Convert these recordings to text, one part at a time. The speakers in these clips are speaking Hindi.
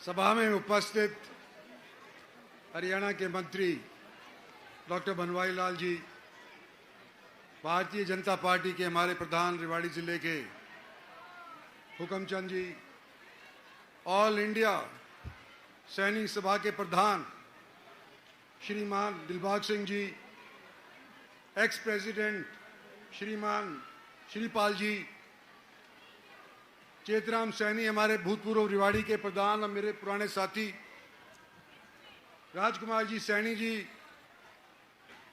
सभा में उपस्थित हरियाणा के मंत्री डॉक्टर बनवारी लाल जी, भारतीय जनता पार्टी के हमारे प्रधान रेवाड़ी जिले के हुकमचंद जी, ऑल इंडिया सैनिक सभा के प्रधान श्रीमान दिलबाग सिंह जी, एक्स प्रेसिडेंट श्रीमान श्रीपाल जी, चेतराम सैनी हमारे भूतपूर्व रेवाड़ी के प्रधान और मेरे पुराने साथी, राजकुमार जी सैनी जी,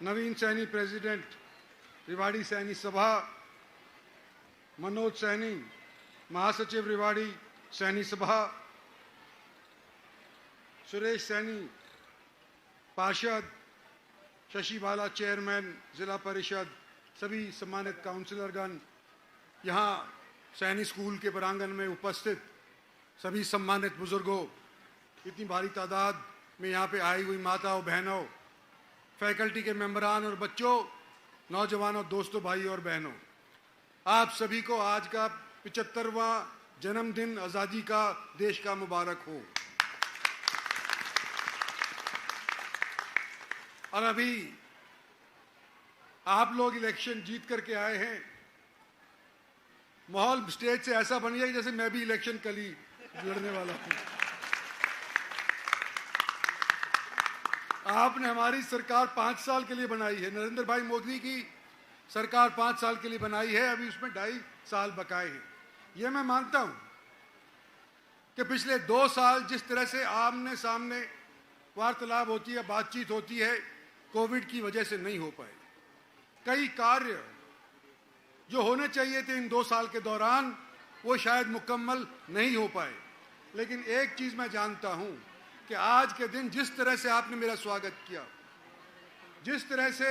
नवीन सैनी प्रेसिडेंट रेवाड़ी सैनी सभा, मनोज सैनी महासचिव रेवाड़ी सैनी सभा, सुरेश सैनी पार्षद, शशि बाला चेयरमैन जिला परिषद, सभी सम्मानित काउंसिलरगण, यहाँ सैनिक स्कूल के प्रांगण में उपस्थित सभी सम्मानित बुजुर्गों, इतनी भारी तादाद में यहाँ पे आई हुई माताओं बहनों, फैकल्टी के मेंबरान और बच्चों, नौजवानों, दोस्तों, भाई और बहनों, आप सभी को आज का 75वां जन्मदिन आज़ादी का देश का मुबारक हो। और अभी आप लोग इलेक्शन जीत करके आए हैं, माहौल स्टेज से ऐसा बन गया जैसे मैं भी इलेक्शन कल ही लड़ने वाला हूं। आपने हमारी सरकार 5 साल के लिए बनाई है, नरेंद्र भाई मोदी की सरकार 5 साल के लिए बनाई है, अभी उसमें 2.5 साल बकाए हैं। ये मैं मानता हूं कि पिछले 2 साल जिस तरह से आमने सामने वार्तालाप होती है, बातचीत होती है, कोविड की वजह से नहीं हो पाए। कई कार्य जो होने चाहिए थे इन 2 साल के दौरान वो शायद मुकम्मल नहीं हो पाए, लेकिन एक चीज मैं जानता हूं कि आज के दिन जिस तरह से आपने मेरा स्वागत किया, जिस तरह से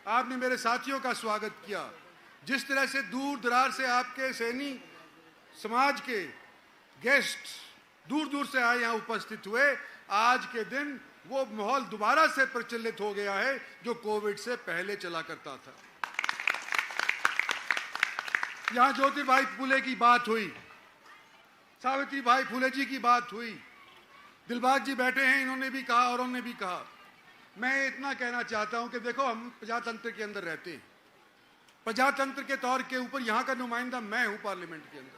आपने मेरे साथियों का स्वागत किया, जिस तरह से दूर दराज से आपके सैनी समाज के गेस्ट दूर दूर से आए यहाँ उपस्थित हुए, आज के दिन वो माहौल दोबारा से प्रचलित हो गया है जो कोविड से पहले चला करता था। यहां ज्योतिबाई फूले की बात हुई, सावित्रीबाई फूले जी की बात हुई, दिलबाग जी बैठे हैं, इन्होंने भी कहा और उन्होंने भी कहा। मैं इतना कहना चाहता हूं कि देखो, हम प्रजातंत्र के अंदर रहते हैं, प्रजातंत्र के तौर के ऊपर यहां का नुमाइंदा मैं हूं पार्लियामेंट के अंदर,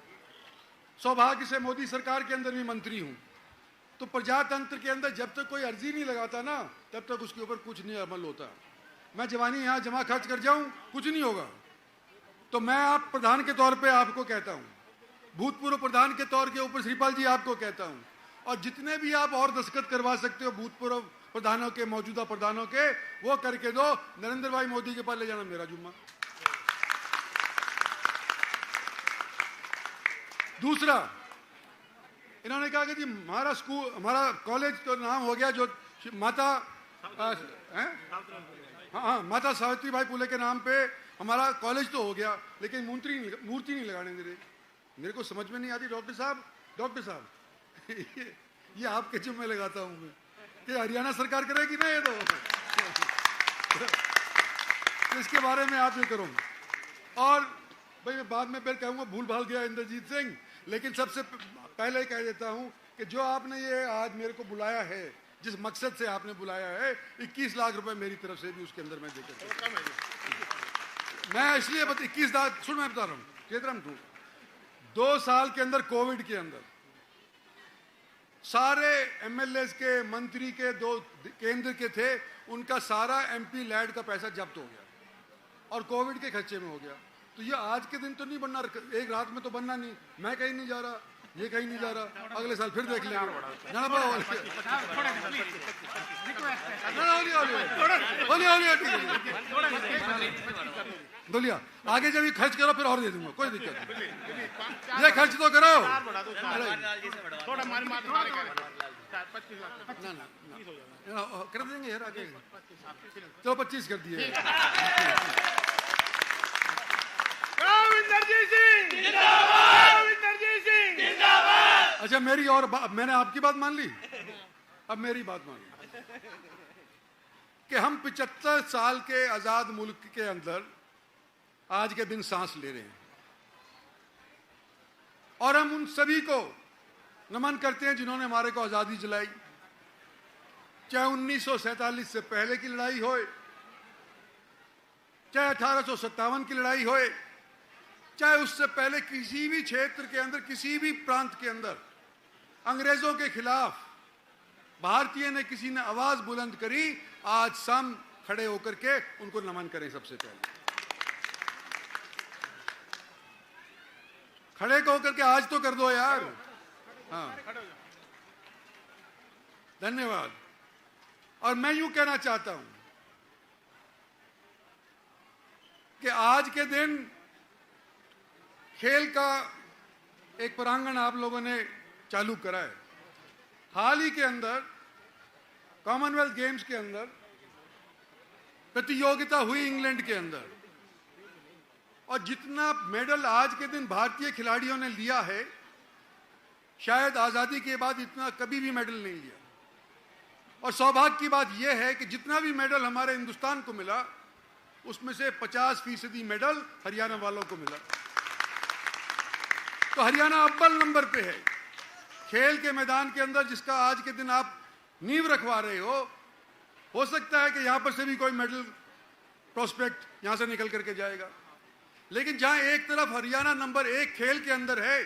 सौभाग्य से मोदी सरकार के अंदर भी मंत्री हूं। तो प्रजातंत्र के अंदर जब तक कोई अर्जी नहीं लगाता ना, तब तक उसके ऊपर कुछ नहीं अमल होता। मैं जवानी यहाँ जमा खर्च कर जाऊं, कुछ नहीं होगा। तो मैं आप प्रधान के तौर पे आपको कहता हूं, भूतपूर्व प्रधान के तौर के ऊपर श्रीपाल जी आपको कहता हूं, और जितने भी आप और दस्तखत करवा सकते हो भूतपूर्व प्रधानों के, मौजूदा प्रधानों के, वो करके दो। नरेंद्र भाई मोदी के पास ले जाना मेरा जुम्मा। दूसरा, इन्होंने कहा कि जी हमारा स्कूल, हमारा कॉलेज तो नाम हो गया जो माता माता सावित्रीबाई फूले के नाम पे हमारा कॉलेज तो हो गया, लेकिन मूर्ति नहीं लगाने दे रहे। मेरे को समझ में नहीं आती डॉक्टर साहब ये आपके जिम्मे लगाता हूं मैं कि हरियाणा सरकार करेगी ना ये तो इसके बारे में आप ये करो। और भाई मैं बाद में फिर कहूंगा भूल भाल गया इंद्रजीत सिंह, लेकिन सबसे पहले कह देता हूं कि जो आपने ये आज मेरे को बुलाया है, जिस मकसद से आपने बुलाया है, 21 लाख रुपए मेरी तरफ से भी उसके अंदर मैं देकर, मैं इसलिए 21 लाख, सुन मैं बता रहा हूं चेतराम, 2 साल के अंदर कोविड के अंदर सारे एमएलए के, मंत्री के, 2 केंद्र के थे, उनका सारा एमपी लैड का पैसा जब्त हो गया और कोविड के खर्चे में हो गया। तो ये आज के दिन तो नहीं बनना, एक रात में तो बनना नहीं। मैं कहीं नहीं जा रहा, ये कहीं नहीं जा रहा, अगले साल फिर देख लेंगे। बोलिए आगे जब ये खर्च करो फिर और दे दूंगा, कोई दिक्कत नहीं, ये खर्च तो करो। ना कर देंगे यार आगे, चलो 25 कर दिए। अच्छा मेरी और मैंने आपकी बात मान ली, अब मेरी बात मान ली कि हम 75 साल के आजाद मुल्क के अंदर आज के दिन सांस ले रहे हैं और हम उन सभी को नमन करते हैं जिन्होंने हमारे को आज़ादी दिलाई, चाहे 1947 से पहले की लड़ाई होए, चाहे 1857 की लड़ाई होए, चाहे उससे पहले किसी भी क्षेत्र के अंदर, किसी भी प्रांत के अंदर अंग्रेजों के खिलाफ भारतीय ने किसी ने आवाज बुलंद करी, आज सम खड़े होकर के उनको नमन करें। सबसे पहले खड़े होकर के आज तो कर दो यार। हाँ, धन्यवाद। और मैं यूं कहना चाहता हूं कि आज के दिन खेल का एक प्रांगण आप लोगों ने चालू करा है। हाल ही के अंदर कॉमनवेल्थ गेम्स के अंदर प्रतियोगिता हुई इंग्लैंड के अंदर, और जितना मेडल आज के दिन भारतीय खिलाड़ियों ने लिया है, शायद आजादी के बाद इतना कभी भी मेडल नहीं लिया। और सौभाग्य की बात यह है कि जितना भी मेडल हमारे हिंदुस्तान को मिला, उसमें से 50% मेडल हरियाणा वालों को मिला। तो हरियाणा अव्वल नंबर पे है खेल के मैदान के अंदर, जिसका आज के दिन आप नींव रखवा रहे हो सकता है कि यहां पर से भी कोई मेडल प्रोस्पेक्ट यहां से निकल करके जाएगा। लेकिन जहां एक तरफ हरियाणा नंबर 1 खेल के अंदर है,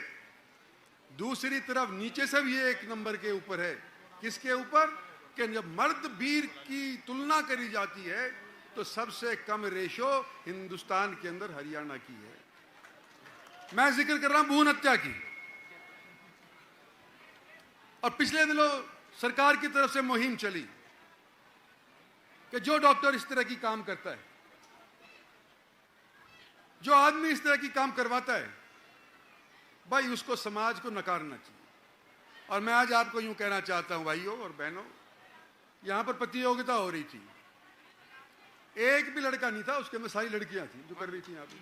दूसरी तरफ नीचे से भी एक नंबर के ऊपर है। किसके ऊपर? कि जब मर्द वीर की तुलना करी जाती है तो सबसे कम रेशो हिंदुस्तान के अंदर हरियाणा की है। मैं जिक्र कर रहा हूं भ्रूण हत्या की। और पिछले दिनों सरकार की तरफ से मुहिम चली कि जो डॉक्टर इस तरह की काम करता है, जो आदमी इस तरह की काम करवाता है, भाई उसको समाज को नकारना चाहिए। और मैं आज आपको यूं कहना चाहता हूं भाइयों और बहनों, यहां पर प्रतियोगिता हो रही थी, एक भी लड़का नहीं था उसके अंदर, सारी लड़कियां थी जो कर रही थी। यहां पर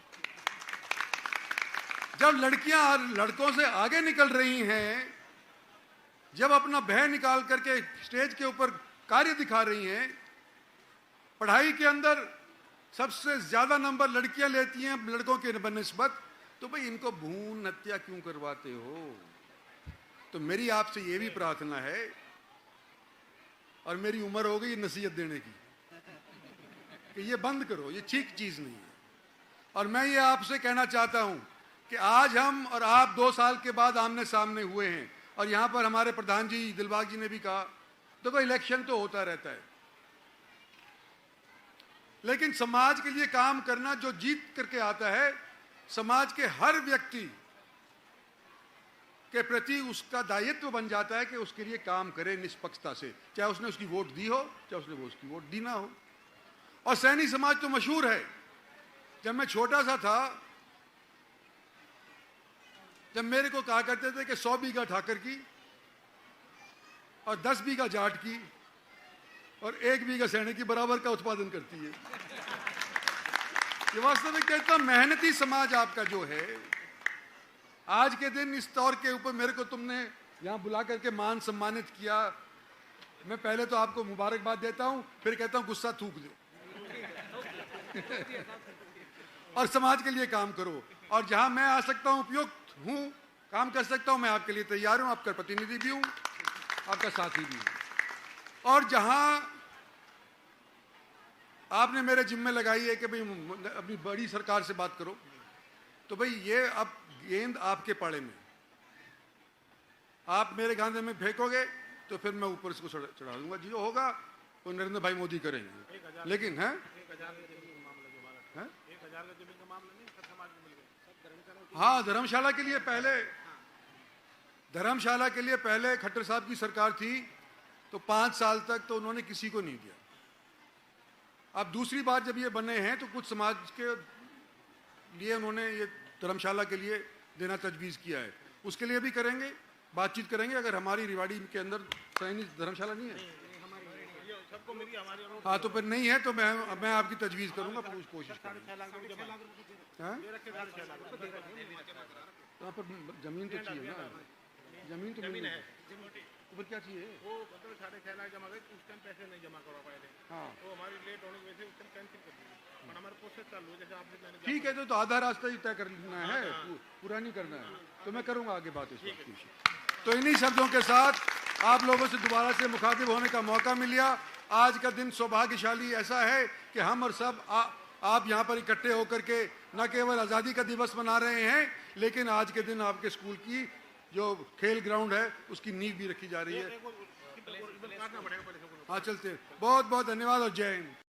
जब लड़कियां लड़कों से आगे निकल रही हैं, जब अपना भय निकाल करके स्टेज के ऊपर कार्य दिखा रही हैं, पढ़ाई के अंदर सबसे ज्यादा नंबर लड़कियां लेती हैं लड़कों के बनिस्बत, तो भाई इनको भ्रूण हत्या क्यों करवाते हो? तो मेरी आपसे ये भी प्रार्थना है, और मेरी उम्र हो गई नसीहत देने की, कि ये बंद करो, ये ठीक चीज नहीं है। और मैं ये आपसे कहना चाहता हूं कि आज हम और आप 2 साल के बाद आमने सामने हुए हैं, और यहां पर हमारे प्रधान जी दिलबाग जी ने भी कहा, देखो इलेक्शन तो होता रहता है, लेकिन समाज के लिए काम करना जो जीत करके आता है, समाज के हर व्यक्ति के प्रति उसका दायित्व बन जाता है कि उसके लिए काम करे निष्पक्षता से, चाहे उसने उसकी वोट दी हो, चाहे उसने उसकी वोट दी ना हो। और सैनी समाज तो मशहूर है। जब मैं छोटा सा था, जब मेरे को कहा करते थे कि 100 बीघा ठाकर की और 10 बीघा जाट की और 1 बीघा सैनिक की बराबर का उत्पादन करती है। ये वास्तव में कहता मेहनती समाज आपका जो है, आज के दिन इस तौर के ऊपर मेरे को तुमने यहां बुला करके मान सम्मानित किया, मैं पहले तो आपको मुबारकबाद देता हूं, फिर कहता हूं गुस्सा थूक दो और समाज के लिए काम करो। और जहां मैं आ सकता हूं, उपयुक्त हूं, काम कर सकता हूं, मैं आपके लिए तैयार हूं, आपका प्रतिनिधि भी हूं, आपका साथी भी हूं। और जहां आपने मेरे जिम्मे लगाई है कि भाई अपनी बड़ी सरकार से बात करो, तो भाई ये अब गेंद आपके पाड़े में, आप मेरे गांधे में फेंकोगे तो फिर मैं ऊपर इसको चढ़ा दूंगा। जो होगा वो नरेंद्र भाई मोदी करेंगे। लेकिन है हाँ, धर्मशाला के लिए पहले खट्टर साहब की सरकार थी, तो 5 साल तक तो उन्होंने किसी को नहीं दिया। अब दूसरी बार जब ये बने हैं तो कुछ समाज के लिए उन्होंने ये धर्मशाला के लिए देना तजवीज़ किया है, उसके लिए भी करेंगे, बातचीत करेंगे। अगर हमारी रिवाड़ी के अंदर सैनिक धर्मशाला नहीं है, हाँ, तो फिर नहीं है तो मैं आपकी तजवीज़ करूंगा, कोशिश करूंगा। यहाँ पर जमीन तो चाहिए ना, जमीन तो मिल है, तो फिर क्या चाहिए? वो मतलब 6.5 लाख जमा गए, उस टाइम पैसे नहीं जमा करवा पाए थे। हाँ, तो हमारी लेट होने की वजह से उस टाइम कैंसिल कर दी, और हमारा प्रोसेस चालू है। जैसे आपने ठीक है, तो आधा रास्ता ही तय करना है, पूरा नहीं करना है, तो मैं करूंगा आगे बात इस बात की। तो इन्हीं शब्दों के साथ आप लोगों से दोबारा से मुखातिब होने का मौका मिला। आज का दिन सौभाग्यशाली ऐसा है कि हम और सब आप यहाँ पर इकट्ठे होकर के न केवल आज़ादी का दिवस मना रहे हैं, लेकिन आज के दिन आपके स्कूल की जो खेल ग्राउंड है उसकी नींव भी रखी जा रही है। हाँ, चलते हैं। बहुत बहुत धन्यवाद और जय हिंद।